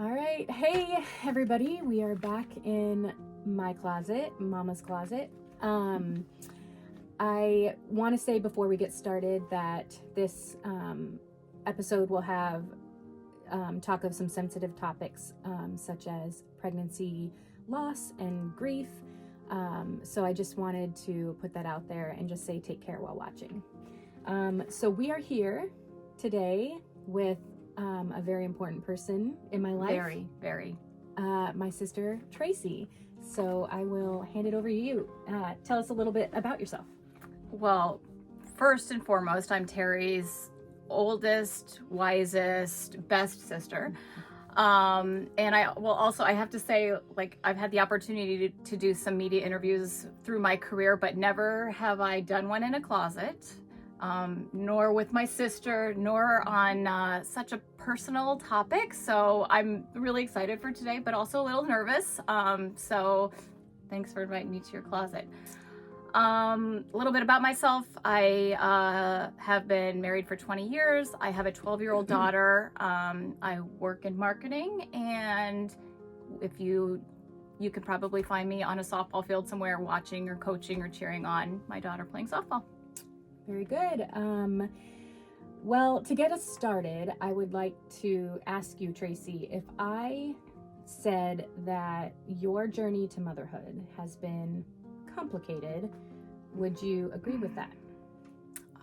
All right. Hey, everybody. We are back in my closet, Mama's closet. I want to say before we get started that this episode will have talk of some sensitive topics such as pregnancy loss and grief. So I just wanted to put that out there and just say take care while watching. So we are here today with a very important person in my life. Very. My sister, Traci. So I will hand it over to you. Tell us a little bit about yourself. Well, first and foremost, I'm Terry's oldest, wisest, best sister. And I have to say, like, I've had the opportunity to do some media interviews through my career, but never have I done one in a closet, nor with my sister, nor on such a personal topic. So I'm really excited for today, but also a little nervous. So thanks for inviting me to your closet. A little bit about myself. I have been married for 20 years. I have a 12-year-old daughter. I work in marketing, and if you can probably find me on a softball field somewhere watching or coaching or cheering on my daughter playing softball. Very good. Well, to get us started, I would like to ask you, Traci, if I said that your journey to motherhood has been complicated, would you agree with that?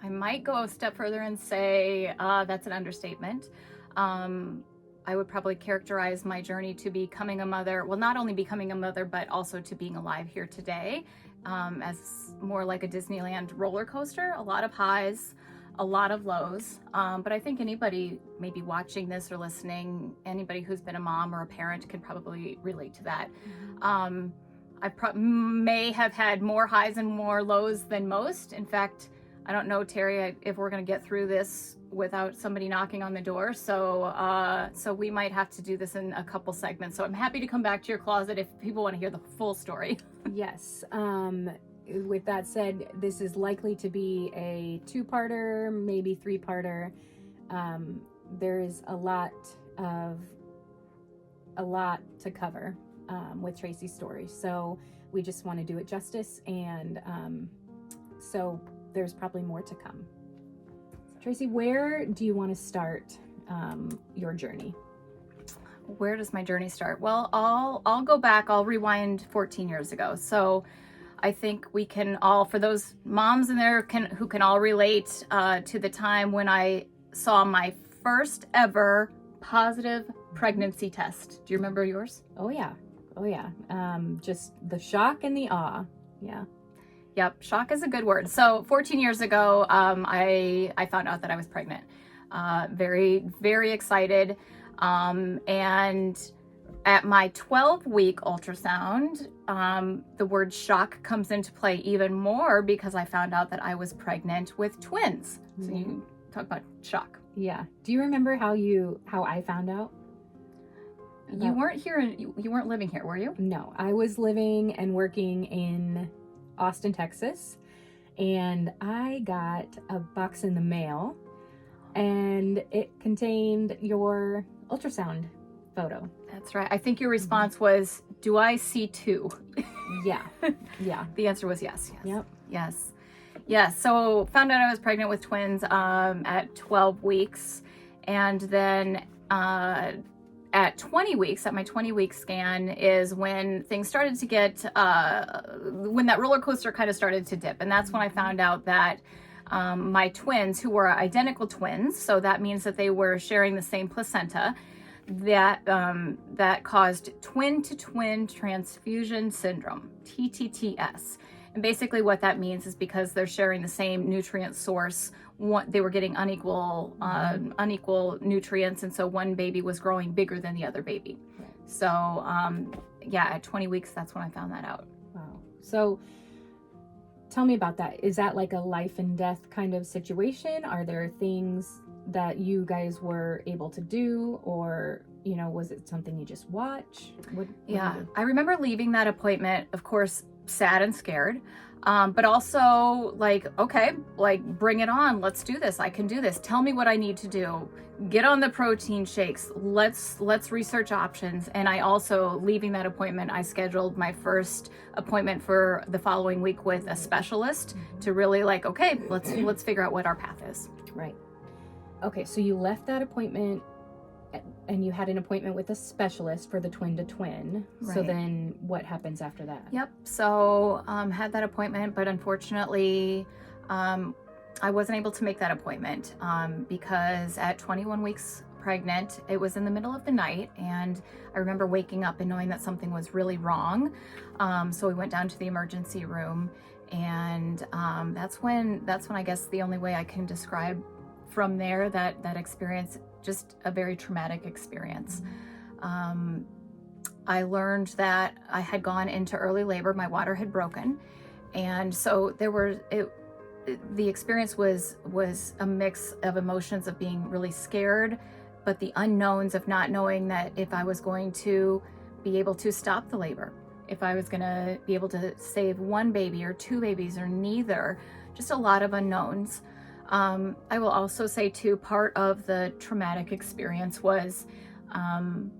I might go a step further and say that's an understatement. I would probably characterize my journey to becoming a mother, well, not only becoming a mother, but also to being alive here today, as more like a Disneyland roller coaster. A lot of highs, a lot of lows. But I think anybody maybe watching this or listening, anybody who's been a mom or a parent can probably relate to that. Mm-hmm. I may have had more highs and more lows than most. In fact, I don't know, Terry, if we're going to get through this without somebody knocking on the door. So we might have to do this in a couple segments. So I'm happy to come back to your closet if people want to hear the full story. Yes. With that said, this is likely to be a two-parter, maybe three-parter. There's a lot to cover with Traci's story. So we just want to do it justice. And so there's probably more to come. Traci, where do you want to start your journey? Where does my journey start? Well, I'll go back. I'll rewind 14 years ago. So I think we can all, for those moms in there who can all relate to the time when I saw my first ever positive pregnancy test. Do you remember yours? Oh yeah. Just the shock and the awe. Yeah. Yep, shock is a good word. So 14 years ago, I found out that I was pregnant. Very, very excited. And at my 12-week ultrasound, the word shock comes into play even more because I found out that I was pregnant with twins. So you talk about shock. Yeah. Do you remember how I found out? You weren't here. You weren't living here, were you? No, I was living and working in Austin, Texas, and I got a box in the mail, and it contained your ultrasound photo. That's right. I think your response was, "Do I see two?" Yeah. The answer was yes. Yep. Yes. So found out I was pregnant with twins at 12 weeks, and then at 20 weeks, at my 20-week scan, is when things started to get, when that roller coaster kind of started to dip. And that's when I found out that my twins, who were identical twins, so that means that they were sharing the same placenta, that caused twin-to-twin transfusion syndrome, TTTS. And basically what that means is because they're sharing the same nutrient source, they were getting unequal nutrients, and so one baby was growing bigger than the other baby. Right. So at 20 weeks, that's when I found that out. Wow. So tell me about that. Is that like a life and death kind of situation? Are there things that you guys were able to do, or was it something you just watch? What I remember leaving that appointment, of course, sad and scared. But also like, okay, like bring it on. Let's do this. I can do this. Tell me what I need to do. Get on the protein shakes. Let's research options. And I also, leaving that appointment, I scheduled my first appointment for the following week with a specialist to really like, okay, let's figure out what our path is. Right. Okay, so you left that appointment and you had an appointment with a specialist for the twin to twin. Right. So then what happens after that? Yep. So had that appointment, but unfortunately I wasn't able to make that appointment because at 21 weeks pregnant, it was in the middle of the night, and I remember waking up and knowing that something was really wrong. So we went down to the emergency room, and that's when I guess the only way I can describe from there that experience, just a very traumatic experience. I learned that I had gone into early labor. My water had broken, and so the experience was a mix of emotions of being really scared, but the unknowns of not knowing that if I was going to be able to stop the labor, if I was going to be able to save one baby or two babies or neither, just a lot of unknowns. I will also say too, part of the traumatic experience was, the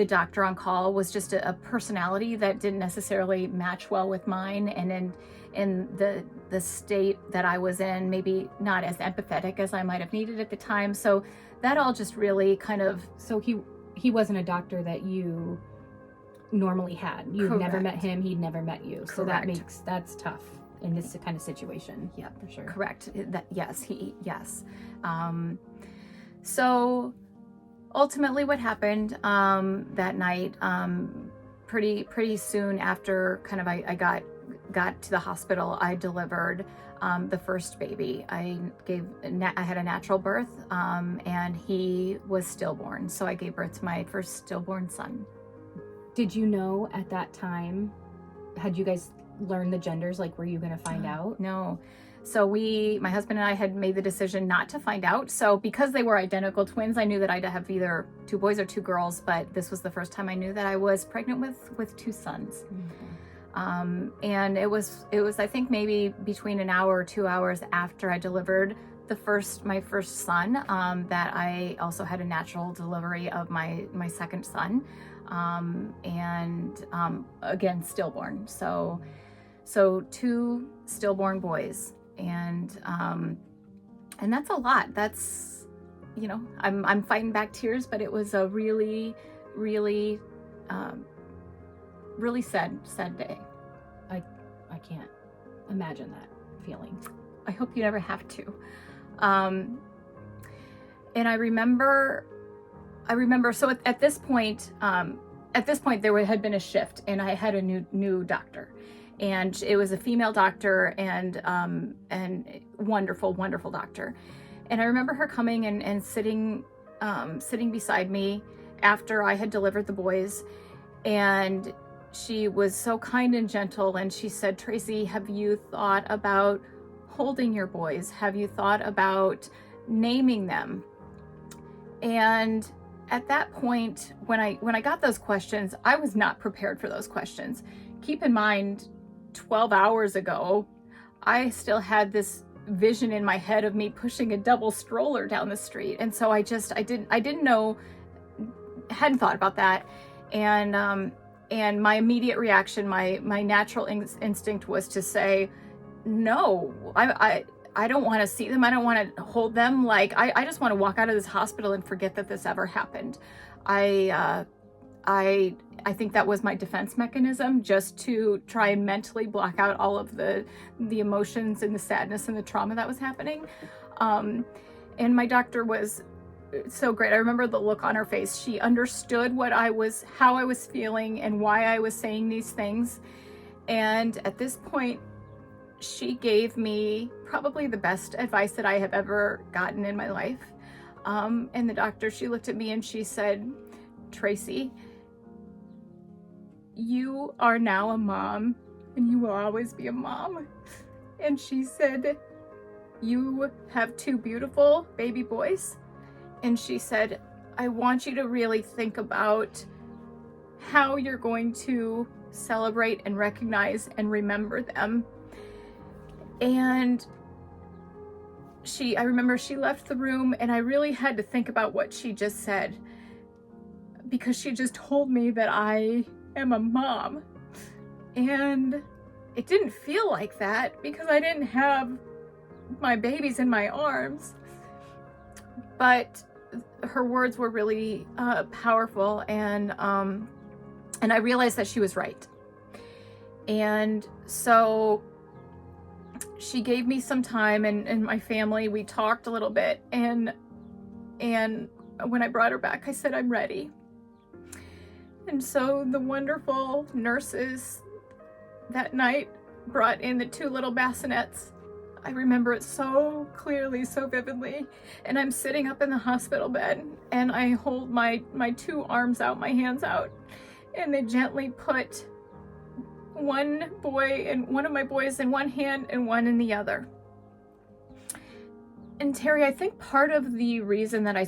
doctor on call was just a personality that didn't necessarily match well with mine, and in the state that I was in, maybe not as empathetic as I might have needed at the time. So that all just really kind of. So he wasn't a doctor that you normally had. You've Correct. Never met him. He'd never met you. So Correct. that's tough in this kind of situation. Yeah, for sure. Correct. Yes. So ultimately what happened that night, pretty soon after kind of I got to the hospital, I delivered the first baby. I had a natural birth, and he was stillborn. So I gave birth to my first stillborn son. Did you know at that time, had you guys learned the genders? Like, were you going to find out? No. So my husband and I had made the decision not to find out. So because they were identical twins, I knew that I'd have either two boys or two girls, but this was the first time I knew that I was pregnant with two sons. Mm-hmm. And it was, I think maybe between an hour or 2 hours after I delivered my first son, that I also had a natural delivery of my second son. Again, stillborn. So two stillborn boys, and that's a lot. That's, I'm fighting back tears, but it was a really, really, really sad day. I can't imagine that feeling. I hope you never have to. And I remember, so at this point there had been a shift, and I had a new doctor, and it was a female doctor, and wonderful doctor. And I remember her coming and sitting beside me after I had delivered the boys, and she was so kind and gentle, and she said, "Traci, have you thought about holding your boys? Have you thought about naming them?" And at that point, when I got those questions, I was not prepared for those questions. Keep in mind, 12 hours ago, I still had this vision in my head of me pushing a double stroller down the street. And so I didn't know, hadn't thought about that. And my immediate reaction, my natural instinct was to say, no, I don't want to see them. I don't want to hold them. Like, I just want to walk out of this hospital and forget that this ever happened. I think that was my defense mechanism, just to try and mentally block out all of the emotions and the sadness and the trauma that was happening. And my doctor was so great. I remember the look on her face. She understood how I was feeling and why I was saying these things. And at this point, she gave me probably the best advice that I have ever gotten in my life. And the doctor, she looked at me and she said, "Traci, you are now a mom, and you will always be a mom." And she said, "You have two beautiful baby boys." And she said, "I want you to really think about how you're going to celebrate and recognize and remember them. And I remember she left the room, and I really had to think about what she just said, because she just told me that I am a mom. And it didn't feel like that because I didn't have my babies in my arms. But her words were really powerful, and I realized that she was right. And so she gave me some time, and my family, we talked a little bit, and when I brought her back, I said, I'm ready. And so the wonderful nurses that night brought in the 2 little bassinets. I remember it so clearly, so vividly. And I'm sitting up in the hospital bed, and I hold my 2 arms out, my hands out, and they gently put one of my boys in one hand and one in the other. And Terry, I think part of the reason that I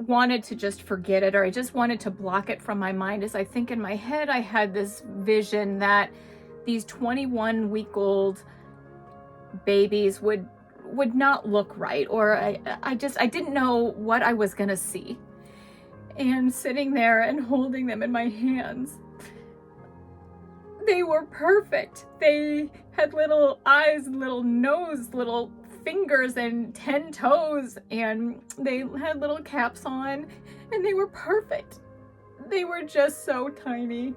wanted to just forget it, or I just wanted to block it from my mind, is I think in my head I had this vision that these 21-week-old babies would not look right, or I didn't know what I was gonna see. And sitting there and holding them in my hands, they were perfect. They had little eyes, little nose, little fingers, and 10 toes, and they had little caps on, and they were perfect. They were just so tiny,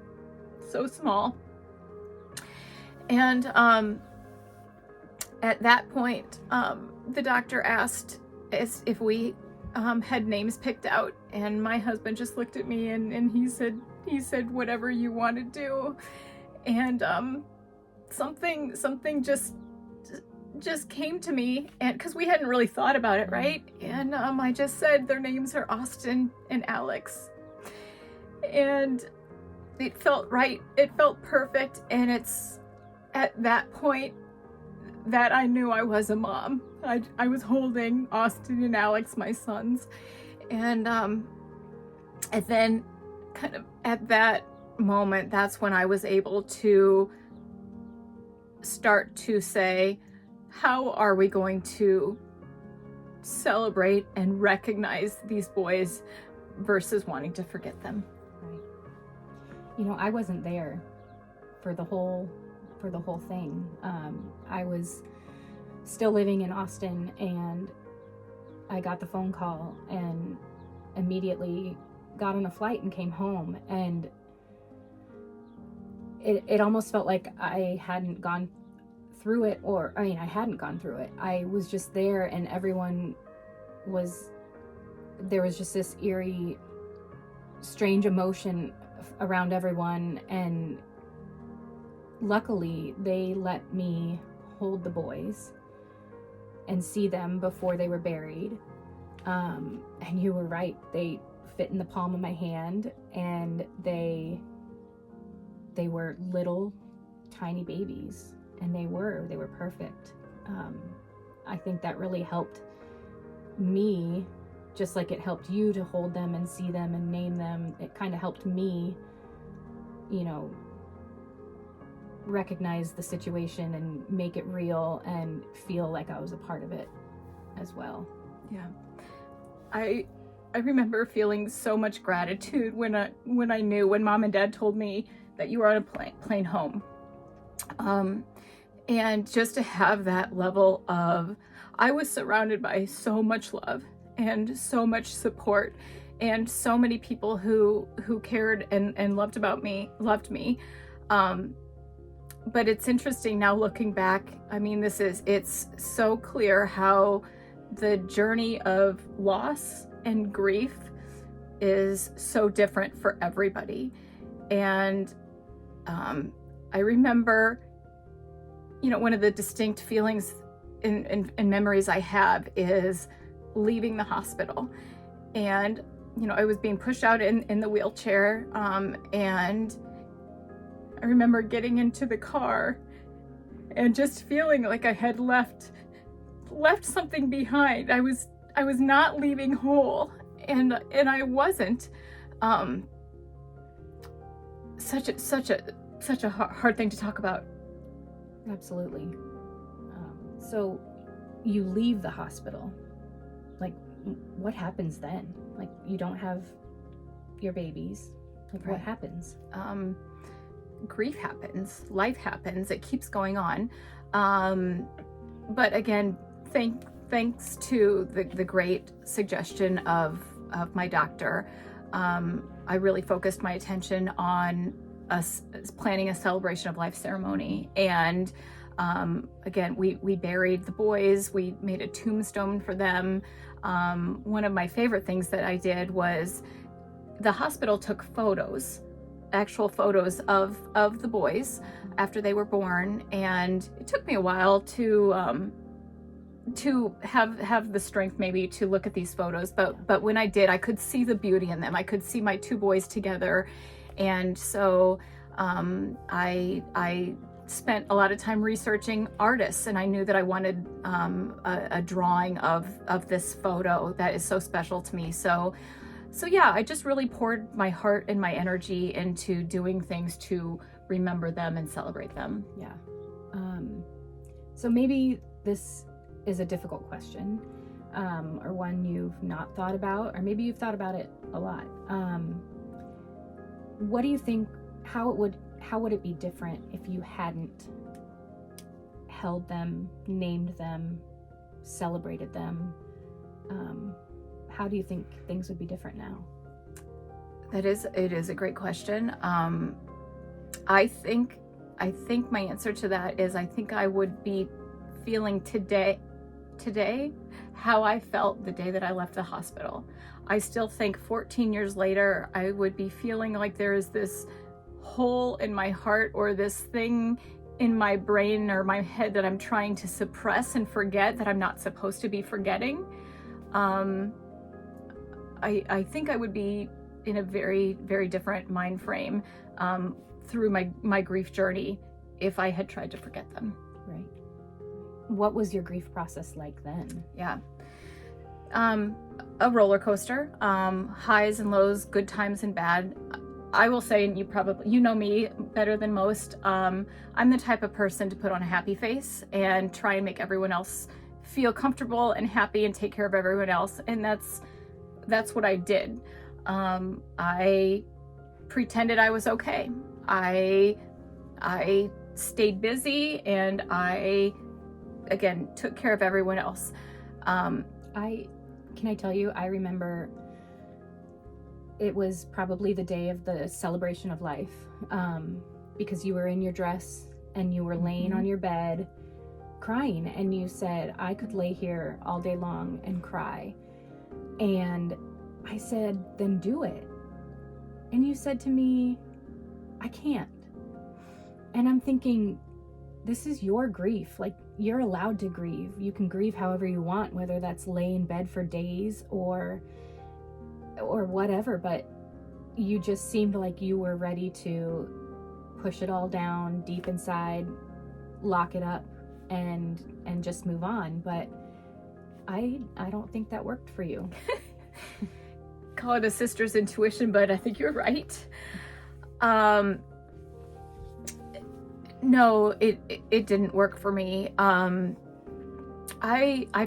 so small. And at that point, the doctor asked if we had names picked out, and my husband just looked at me, and he said whatever you want to do. And something just came to me, and because we hadn't really thought about it, right? And I just said their names are Austin and Alex, and it felt right. It felt perfect, and it's at that point that I knew I was a mom. I was holding Austin and Alex, my sons, and then kind of at that moment, that's when I was able to start to say, how are we going to celebrate and recognize these boys versus wanting to forget them? Right. You know, I wasn't there for the whole thing. I was still living in Austin, and I got the phone call and immediately got on a flight and came home, and it almost felt like I hadn't gone through it, or I hadn't gone through it. I was just there, and there was just this eerie, strange emotion around everyone, and luckily they let me hold the boys and see them before they were buried. And you were right, they fit in the palm of my hand, and they were little tiny babies, and they were perfect. I think that really helped me, just like it helped you to hold them and see them and name them. It kind of helped me, recognize the situation and make it real and feel like I was a part of it as well. Yeah. I remember feeling so much gratitude when Mom and Dad told me that you were on a plane home. And just to have that level of, I was surrounded by so much love and so much support and so many people who cared and loved me. But it's interesting now looking back. I mean, it's so clear how the journey of loss and grief is so different for everybody. And I remember, one of the distinct feelings and memories I have is leaving the hospital. And, I was being pushed out in the wheelchair, and I remember getting into the car and just feeling like I had left something behind. I was not leaving whole, and I wasn't. Such a such a hard thing to talk about. Absolutely. So you leave the hospital. Like, what happens then? Like, you don't have your babies. Like, what happens? Grief happens. Life happens. It keeps going on. But again, thanks to the great suggestion of my doctor, I really focused my attention on us planning a celebration of life ceremony. And again, we buried the boys. We made a tombstone for them. One of my favorite things that I did was the hospital took photos, actual photos of the boys after they were born. And it took me a while to have the strength maybe to look at these photos. But when I did, I could see the beauty in them. I could see my two boys together. And so I spent a lot of time researching artists, and I knew that I wanted a drawing of this photo that is so special to me. So yeah, I just really poured my heart and my energy into doing things to remember them and celebrate them. Yeah. So maybe this is a difficult question, or one you've not thought about, or maybe you've thought about it a lot. What do you think, how would it be different if you hadn't held them, named them, celebrated them? How do you think things would be different now? It is a great question. I think my answer to that is, I think I would be feeling today how I felt the day that I left the hospital. I still think 14 years later, I would be feeling like there is this hole in my heart, or this thing in my brain or my head that I'm trying to suppress and forget, that I'm not supposed to be forgetting. I think I would be in a very, very different mind frame through my grief journey if I had tried to forget them. Right. What was your grief process like then? Yeah. A roller coaster, highs and lows, good times and bad. I will say, and you know me better than most, I'm the type of person to put on a happy face and try and make everyone else feel comfortable and happy and take care of everyone else. And that's what I did. I pretended I was okay. I stayed busy, and I, again, took care of everyone else. Can I tell you, I remember it was probably the day of the celebration of life, because you were in your dress and you were laying on your bed crying, and you said, I could lay here all day long and cry. And I said, then do it. And you said to me, I can't. And I'm thinking, this is your grief. Like, you're allowed to grieve. You can grieve however you want, whether that's lay in bed for days or whatever, but you just seemed like you were ready to push it all down deep inside, lock it up, and just move on. But I don't think that worked for you. Call it a sister's intuition, but I think you're right. No, it didn't work for me. I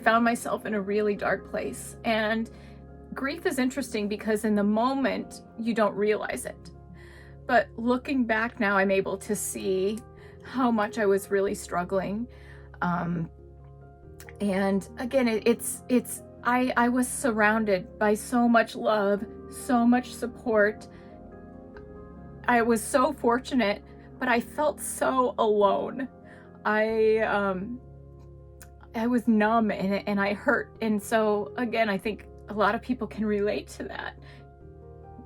found myself in a really dark place, and grief is interesting because in the moment you don't realize it. But looking back now, I'm able to see how much I was really struggling. And again, I was surrounded by so much love, so much support. I was so fortunate, but I felt so alone. I was numb and I hurt. And so again, I think a lot of people can relate to that.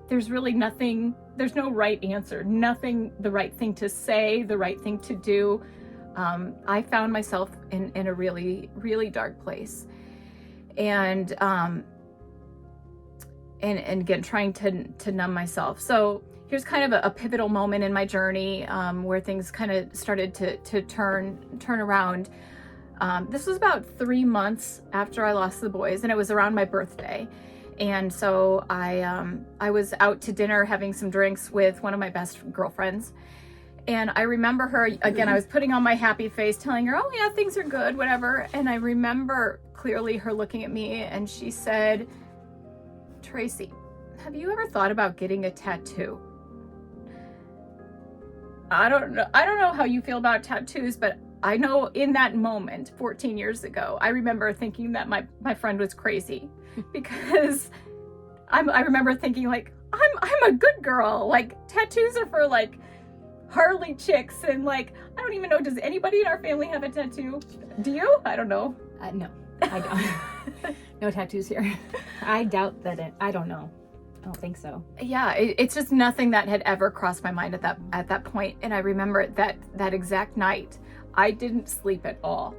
There's really nothing, there's no right answer, nothing the right thing to say, the right thing to do. I found myself in a really, really dark place. And again, trying to numb myself. So here's kind of a pivotal moment in my journey where things kind of started to turn around. This was about 3 months after I lost the boys, and it was around my birthday. And so I was out to dinner having some drinks with one of my best girlfriends. And I remember her, again, I was putting on my happy face, telling her, oh yeah, things are good, whatever. And I remember clearly her looking at me and she said, Traci, have you ever thought about getting a tattoo? I don't know how you feel about tattoos, but I know in that moment, 14 years ago, I remember thinking that my friend was crazy because I remember thinking like, I'm a good girl. Like tattoos are for like Harley chicks and like, I don't even know, does anybody in our family have a tattoo? Do you? I don't know. No, I don't. No tattoos here. I doubt that I don't know. I don't think so. Yeah, it's just nothing that had ever crossed my mind at that point. And I remember that exact night, I didn't sleep at all.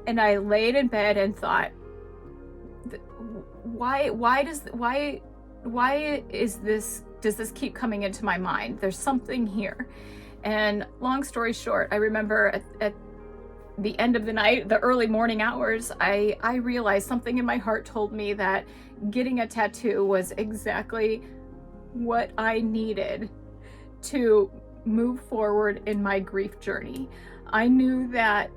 And I laid in bed and thought, why does this keep coming into my mind? There's something here. And long story short, I remember at the end of the night, the early morning hours, I realized something in my heart told me that getting a tattoo was exactly what I needed to move forward in my grief journey. I knew that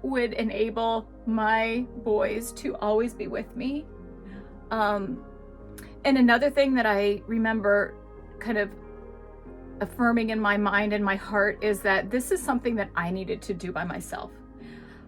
would enable my boys to always be with me. And another thing that I remember kind of affirming in my mind and my heart is that this is something that I needed to do by myself.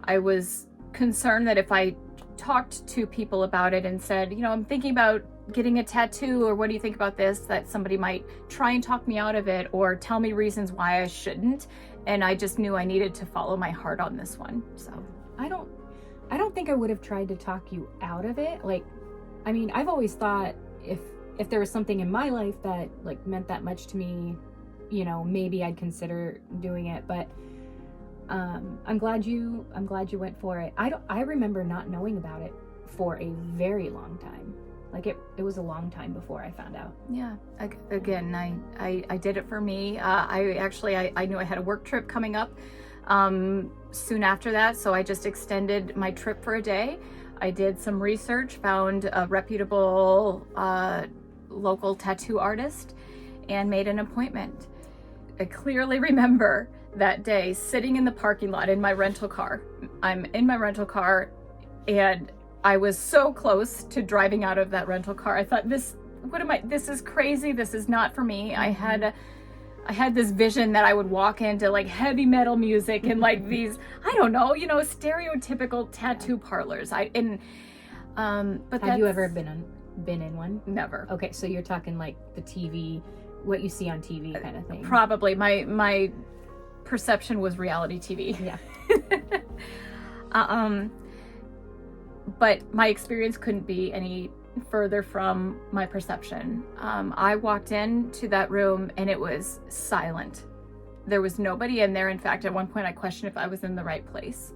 I was concerned that if I talked to people about it and said, you know, I'm thinking about getting a tattoo, or what do you think about this, that somebody might try and talk me out of it or tell me reasons why I shouldn't. And I just knew I needed to follow my heart on this one. So I don't think I would have tried to talk you out of it. Like, I mean, I've always thought if there was something in my life that like meant that much to me, you know, maybe I'd consider doing it. But I'm glad you went for it. I remember not knowing about it for a very long time. Like it was a long time before I found out. Yeah. Again, I did it for me. I knew I had a work trip coming up soon after that, so I just extended my trip for a day. I did some research, found a reputable local tattoo artist, and made an appointment. I clearly remember that day sitting in the parking lot in my rental car. I'm in my rental car and I was so close to driving out of that rental car. I thought, this is crazy. This is not for me. I had this vision that I would walk into like heavy metal music and like these, I don't know, you know, stereotypical tattoo parlors. But have you ever been in one? Never. Okay, so you're talking like the TV, what you see on TV kind of thing. Probably. My perception was reality TV. Yeah. But my experience couldn't be any further from my perception. I walked into that room and it was silent. There was nobody in there. In fact, at one point I questioned if I was in the right place.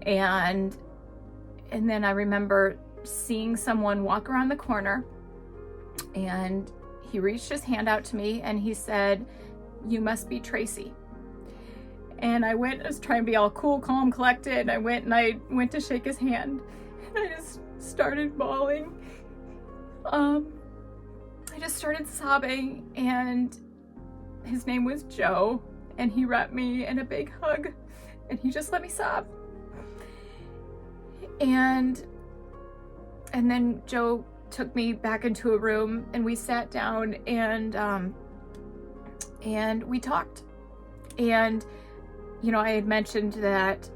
And then I remember seeing someone walk around the corner, and he reached his hand out to me and he said, "You must be Traci." And I was trying to be all cool, calm, collected. I went to shake his hand and I just started bawling. I just started sobbing, and his name was Joe, and he wrapped me in a big hug and he just let me sob. And then Joe took me back into a room and we sat down and we talked. And you know, I had mentioned that,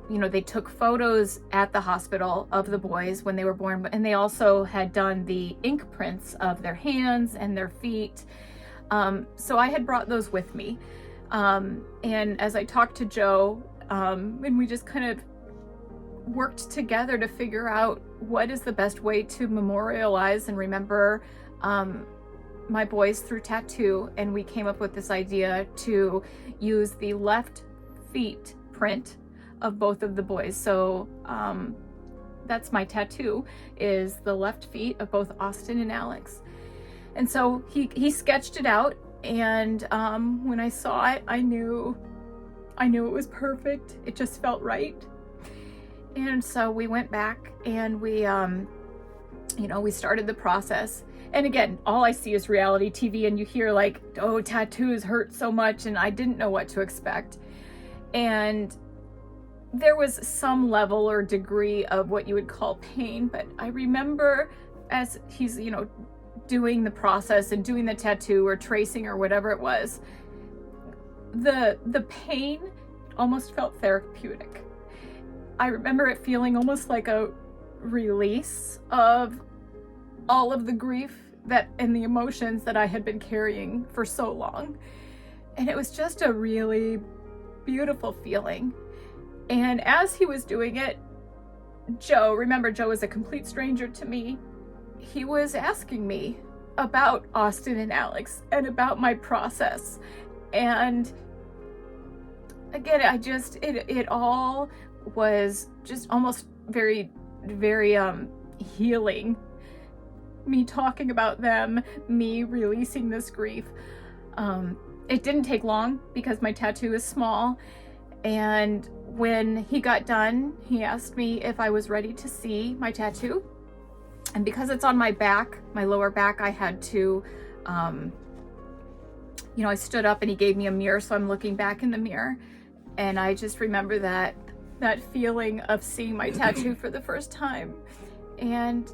you know, they took photos at the hospital of the boys when they were born, and they also had done the ink prints of their hands and their feet. So I had brought those with me. And as I talked to Joe, and we just kind of worked together to figure out what is the best way to memorialize and remember my boys through tattoo, and we came up with this idea to use the left feet print of both of the boys. So that's my tattoo, is the left feet of both Austin and Alex. And so he sketched it out, and when I saw it, I knew it was perfect. It just felt right. And so we went back and we you know, we started the process. And again, all I see is reality TV, and you hear like, oh, tattoos hurt so much, and I didn't know what to expect. And there was some level or degree of what you would call pain, but I remember as he's, doing the process and doing the tattoo or tracing or whatever it was, the pain almost felt therapeutic. I remember it feeling almost like a release of all of the grief that and the emotions that I had been carrying for so long. And it was just a really beautiful feeling. And as he was doing it, Joe is a complete stranger to me. He was asking me about Austin and Alex and about my process. And again, it all was just almost very, very healing. Me talking about them, me releasing this grief. It didn't take long because my tattoo is small. And when he got done, he asked me if I was ready to see my tattoo. And because it's on my back, my lower back, I had to, I stood up and he gave me a mirror, so I'm looking back in the mirror. And I just remember that feeling of seeing my tattoo for the first time. And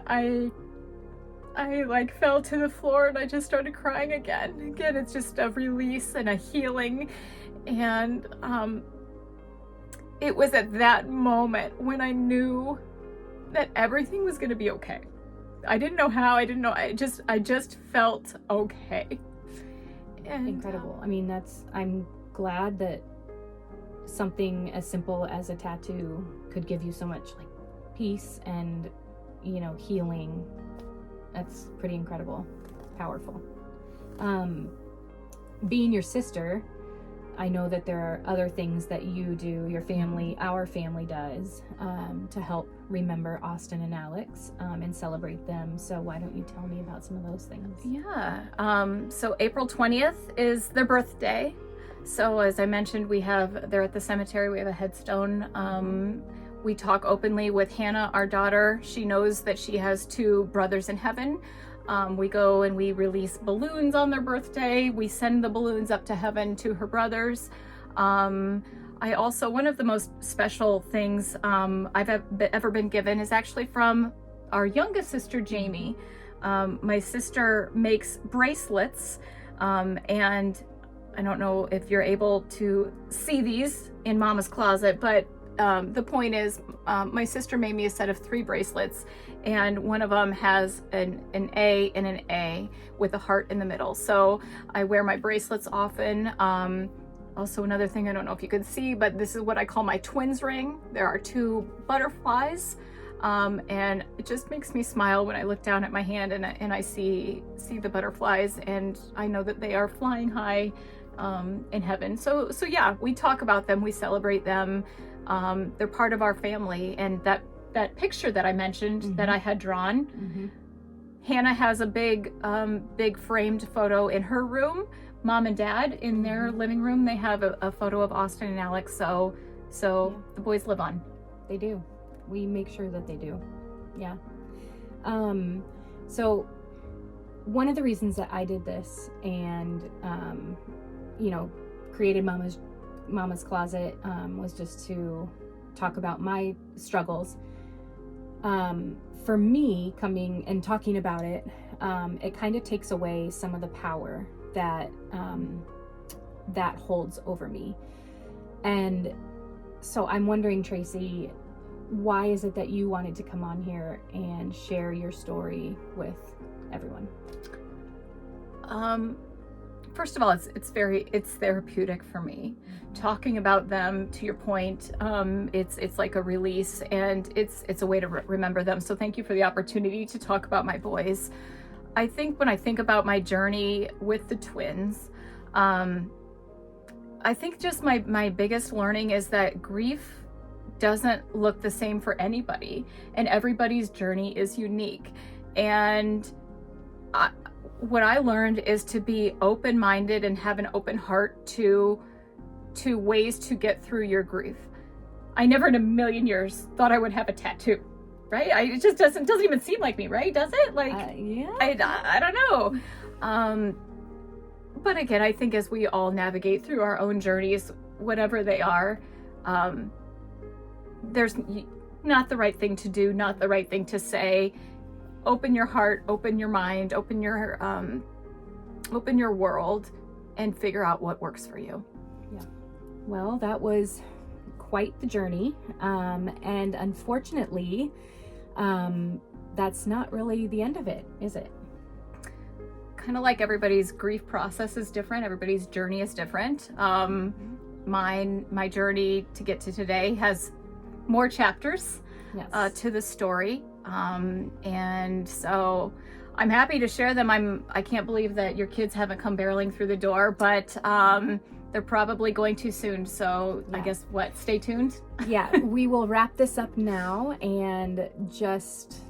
I like fell to the floor and I just started crying again. Again, it's just a release and a healing. And it was at that moment when I knew that everything was going to be okay. I didn't know how, I just felt okay. And, incredible. I mean, I'm glad that something as simple as a tattoo could give you so much like peace and, healing. That's pretty incredible, powerful. Being your sister, I know that there are other things that you do, our family does, to help remember Austin and Alex and celebrate them. So why don't you tell me about some of those things? Yeah. So April 20th is their birthday. So as I mentioned, they're at the cemetery. We have a headstone. We talk openly with Hannah, our daughter. She knows that she has 2 brothers in heaven. We go and we release balloons on their birthday. We send the balloons up to heaven to her brothers. I also, one of the most special things I've ever been given is actually from our youngest sister, Jamie. My sister makes bracelets, and I don't know if you're able to see these in Mama's closet, but the point is, my sister made me a set of 3 bracelets, and one of them has an A and an A with a heart in the middle. So I wear my bracelets often. Also, another thing, I don't know if you can see, but this is what I call my twins ring. There are 2 butterflies, and it just makes me smile when I look down at my hand and I see the butterflies, and I know that they are flying high in heaven. So yeah, we talk about them, we celebrate them. They're part of our family. And that picture that I mentioned that I had drawn, Hannah has a big framed photo in her room. Mom and Dad in their living room, they have a photo of Austin and Alex. So the boys live on. They do. We make sure that they do. Yeah. So one of the reasons that I did this and, created Mama's Closet was just to talk about my struggles. For me, coming and talking about it, it kind of takes away some of the power that holds over me. And so I'm wondering, Traci, why is it that you wanted to come on here and share your story with everyone? First of all, it's therapeutic for me. Talking about them, to your point, it's like a release, and it's a way to remember them. So thank you for the opportunity to talk about my boys. I think when I think about my journey with the twins, I think just my biggest learning is that grief doesn't look the same for anybody, and everybody's journey is unique. And what I learned is to be open-minded and have an open heart to ways to get through your grief. I never in a million years thought I would have a tattoo. right? It just doesn't even seem like me, right? Does it? Like, yeah. I don't know. But again, I think as we all navigate through our own journeys, whatever they are, there's not the right thing to do, not the right thing to say. Open your heart, open your mind, open your world, and figure out what works for you. Yeah. Well, that was quite the journey, and unfortunately, that's not really the end of it, is it? Kind of like everybody's grief process is different, everybody's journey is different. My journey to get to today has more chapters, yes, to the story, and so I'm happy to share them. I can't believe that your kids haven't come barreling through the door, but they're probably going to soon. So yeah. I guess stay tuned. Yeah, we will wrap this up now and just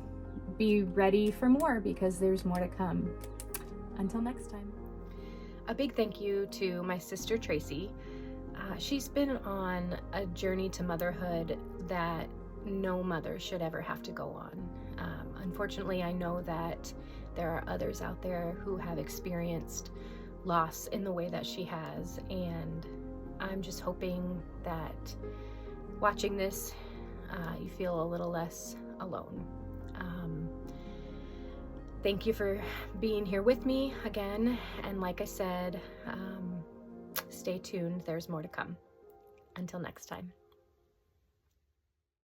be ready for more, because there's more to come. Until next time. A big thank you to my sister Traci. She's been on a journey to motherhood that no mother should ever have to go on. Unfortunately, I know that there are others out there who have experienced loss in the way that she has, and I'm just hoping that watching this, you feel a little less alone. Thank you for being here with me again, and like I said, stay tuned, there's more to come. Until next time.